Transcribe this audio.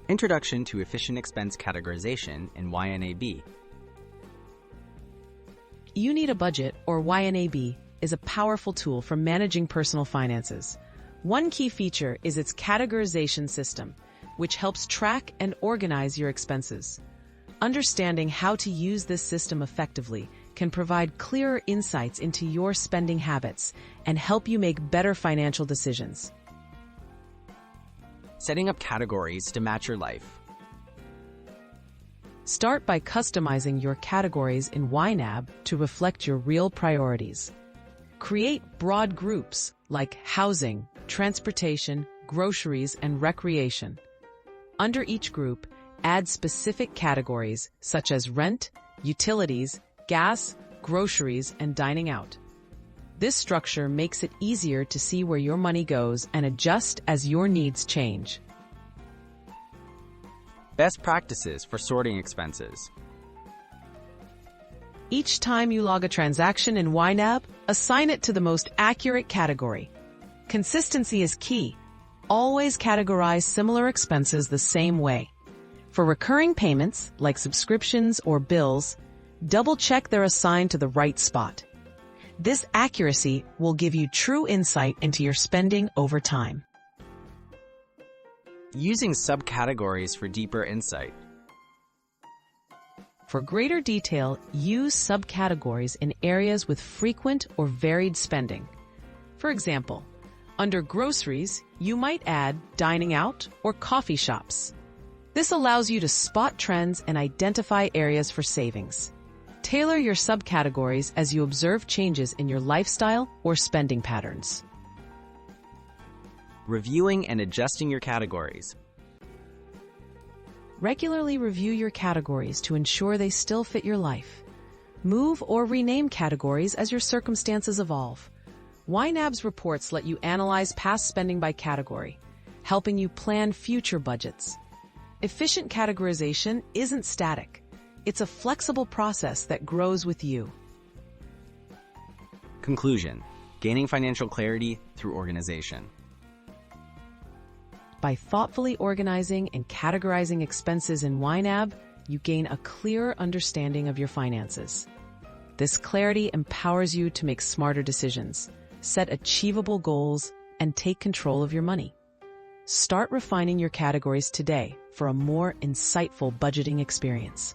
Introduction to Efficient Expense Categorization in YNAB. You Need a Budget, or YNAB, is a powerful tool for managing personal finances. One key feature is its categorization system, which helps track and organize your expenses. Understanding how to use this system effectively can provide clearer insights into your spending habits and help you make better financial decisions. Setting up categories to match your life. Start by customizing your categories in YNAB to reflect your real priorities. Create broad groups like housing, transportation, groceries, and recreation. Under each group, add specific categories such as rent, utilities, gas, groceries, and dining out. This structure makes it easier to see where your money goes and adjust as your needs change. Best practices for sorting expenses. Each time you log a transaction in YNAB, assign it to the most accurate category. Consistency is key. Always categorize similar expenses the same way. For recurring payments, like subscriptions or bills, double-check they're assigned to the right spot. This accuracy will give you true insight into your spending over time. Using subcategories for deeper insight. For greater detail, use subcategories in areas with frequent or varied spending. For example, under groceries, you might add dining out or coffee shops. This allows you to spot trends and identify areas for savings. Tailor your subcategories as you observe changes in your lifestyle or spending patterns. Reviewing and adjusting your categories. Regularly review your categories to ensure they still fit your life. Move or rename categories as your circumstances evolve. YNAB's reports let you analyze past spending by category, helping you plan future budgets. Efficient categorization isn't static. It's a flexible process that grows with you. Conclusion: gaining financial clarity through organization. By thoughtfully organizing and categorizing expenses in YNAB, you gain a clearer understanding of your finances. This clarity empowers you to make smarter decisions, set achievable goals, and take control of your money. Start refining your categories today for a more insightful budgeting experience.